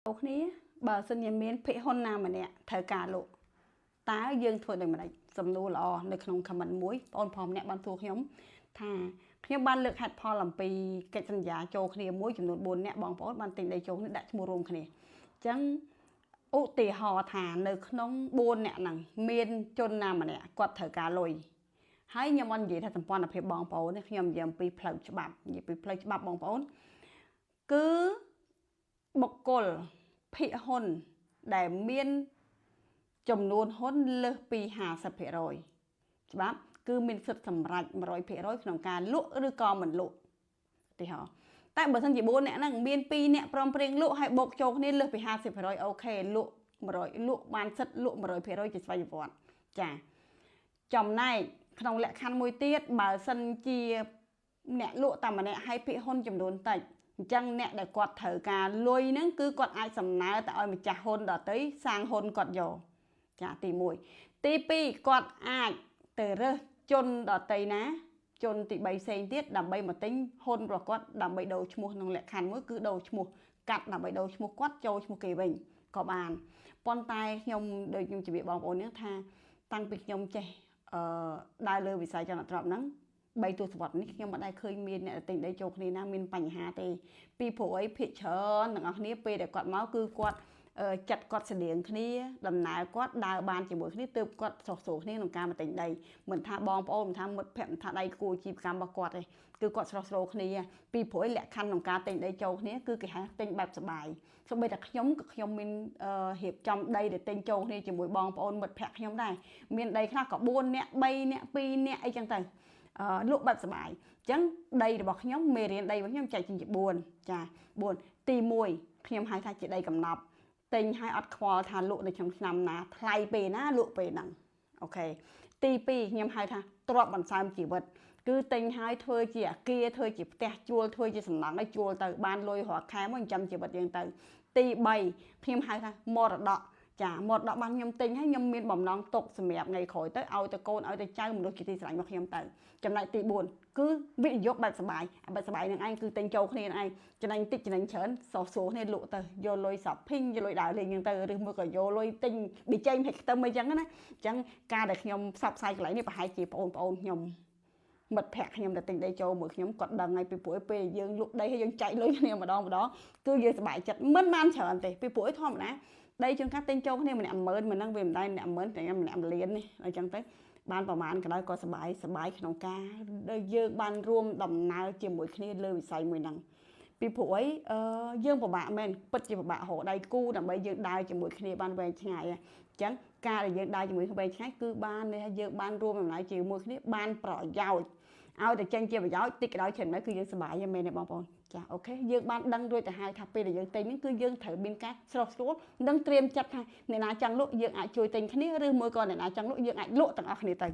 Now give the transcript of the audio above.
Ốc ní bà xin nhà miên phị hôn nào mà nè thời cả lộ tá dương thôi đừng mà đánh dầm nô lò nơi không cầm bắn muối ôn phòm nè ban thuộc nhóm thà nhóm ban lực hạt pho làm pi cái chân giá cho kia muối chùm nốt bồn nè bong phốt ban tình đây chỗ đã mua rôm kia chẳng ô tì hò thà nơi không bồn nè nằng miên chôn nào mà nè quạt thời cả lồi hãy nhóm ăn gì thay tầm quan là phải bong phốt nè nhóm dầm pi phơi cho bạp gì pi phơi cho bạp bong phốt cứ bọc cồn phị hôn để miên chồng nôn hôn lơ pi hà sập hệ rồi bác cứ mình sụt sầm rạch mà rồi hệ rồiក្នុងការលក់ឬក៏មិនលក់ទីហោតែបើសិនជា4អ្នកហ្នឹងមាន2អ្នកព្រមព្រៀងលក់ហើយបូកចូលគ្នាលើសពី50%អូខេលក់100លក់បានសិតលក់100%ជាស្វ័យប្រវត្តិចាចំណែកក្នុងលក្ខខណ្ឌមួយទៀតបើសិនជាអ្នកលក់តែម្នាក់ឲ្យភិហ៊ុនចំនួនតិចអញ្ចឹងអ្នកដែលគាត់ត្រូវការលុយហ្នឹងគឺគាត់អាចសំណើទៅឲ្យម្ចាស់ហ៊ុនដទៃសាងហ៊ុនគាត់យកចាទី1ទី2គាត់អាចទៅរើសជនដទៃណាជនទី3ផ្សេងទៀតដើម្បីមកទិញហ៊ុនរបស់គាត់ដើម្បីដូរឈ្មោះក្នុងលក្ខខណ្ឌមួយគឺដូរឈ្មោះកាត់ដើម្បីដូរឈ្មោះគាត់ចូលឈ្មោះគេវិញក៏បានប៉ុន្តែខ្ញុំដូចខ្ញុំជម្រាបបងប្អូនហ្នឹងថាតាំងពីខ្ញុំចេះដើរលើវិស័យចលនាទ្រព្យហ្នឹង3ទសវត្សរ៍នេះខ្ញុំមិនដែលឃើញមានអ្នកទិញដីចូលគ្នាណាមានបញ្ហាទេពីព្រោះអីភាគច្រើនទាំងអស់គ្នាពេលដែលគាត់មកគឺគាត់ចាត់គាត់ស្តៀងគ្នាដំណើរគាត់ដើរបានជាមួយគ្នាទើបគាត់សោះសោគ្នាក្នុងការមកទិញដីមិនថាបងប្អូនមិនថាមិត្តភក្តិមិនថាដៃគូអាជីវកម្មរបស់គាត់ទេគឺគាត់ស្រស់ស្រួលគ្នាពីព្រោះលក្ខខណ្ឌក្នុងការទិញដីចូលគ្នាគឺគេហៅទិញបែបសុបាយសូម្បីតែខ្ញុំក៏ខ្ញុំមានរៀបចំដីđểទិញចូលគ្នាជាមួយបងប្អូនមិត្តភក្តិខ្ញុំដែរមានដីខ្លះក៏4នាក់3នាក់2នាក់អីចឹងទៅលក់បែបសុបាយអញ្ចឹងដីរបស់ខ្ញុំមេរៀនដីរបស់ខ្ញុំចែកជា4ចា4ទី1ខ្ញុំហៅថាជាដីកំណប់ទិញឲ្យអត់ខ្វល់ថាលក់នៅក្នុងឆ្នាំណាថ្លៃពេលណាលក់ពេលហ្នឹងអូខេទី2ខ្ញុំហៅថាទ្រព្យបន្សើមជីវិតគឺទិញឲ្យធ្វើជាអគារធ្វើជាផ្ទះជួលធ្វើជាសំណង់ឲ្យជួលទៅបានលុយរាល់ខែមកចិញ្ចឹមជីវិតយើងទៅទី3ខ្ញុំហៅថាមរតកចាមរតកបានខ្ញុំទិញឲ្យខ្ញុំមានបំណងទុកសម្រាប់ថ្ងៃក្រោយទៅឲ្យទៅកូនឲ្យទៅចៅមនុស្សជាទីស្រឡាញ់របស់ខ្ញុំទៅចំណែកទី4គឺវិនិយោគបែបសុបាយបែបសុបាយនឹងឯងគឺទិញចូលគ្នានឹងឯងចំណេញតិចចំណេញច្រើនសោះសួរគ្នាលក់ទៅយកលុយសប់ភីងយកលុយដើរលេងហ្នឹងទៅឬមួយក៏យកលុយទិញប៊ីចេងហិចខ្ទឹមអីចឹងណាអញ្ចឹងការដែលខ្ញុំផ្សព្វផ្សាយកន្លែងនេះប្រហែលជាបងប្អូនខ្ញុំមិត្តភក្តិខ្ញុំដែលទិញដីចូលមួយខ្ញុំគាត់ដឹងហើយពីព្រោះពេលយើងលក់ដីហើយយើងចែកលុយគ្នាម្ដងគឺយើងសប្បាយចិត្តមិនបានច្រើនទេពីព្រោះធម្មតាដីជាងការទិញចូលគ្នាម្នាក់10000មិនហ្នឹងវាមិនដែរម្នាក់10000តែម្នាក់1លាននេះអញ្ចឹងទៅបានប្រហែលក៏ដោយក៏សប្បាយក្នុងការដែលយើងបានរួមដំណើរជាមួយគ្នាលើវិស័យមួយហ្នឹងពីព្រោះអីយើងពិបាកមែនពិតជាពិបាករកដៃគូដើម្បីយើងដើរជាមួយគ្នាបានវែងឆ្ងាយអញ្ចឹងការដែលយើងដើរជាមួយគ្នាវែងឆ្ងាយគឺបានយើងបានរួមដំណើរជាមួយគ្នាបានប្រយោជន៍ឲ្យតែចេញជាប្រយោជន៍តិចក៏ដោយច្រើនមកគឺយើងសប្បាយមែនទេបងប្អូនចាអូខេយើងបានដឹងរួចទៅហើយថាពេលដែលយើងទិញនេះគឺយើងត្រូវមានការស្រស់ស្រួលនិងត្រៀមចិត្តថាអ្នកណាចង់លក់យើងអាចជួយទិញគ្នាឬមួយក៏អ្នកណាចង់លក់យើងអាចលក់ទាំងអស់គ្នាទៅ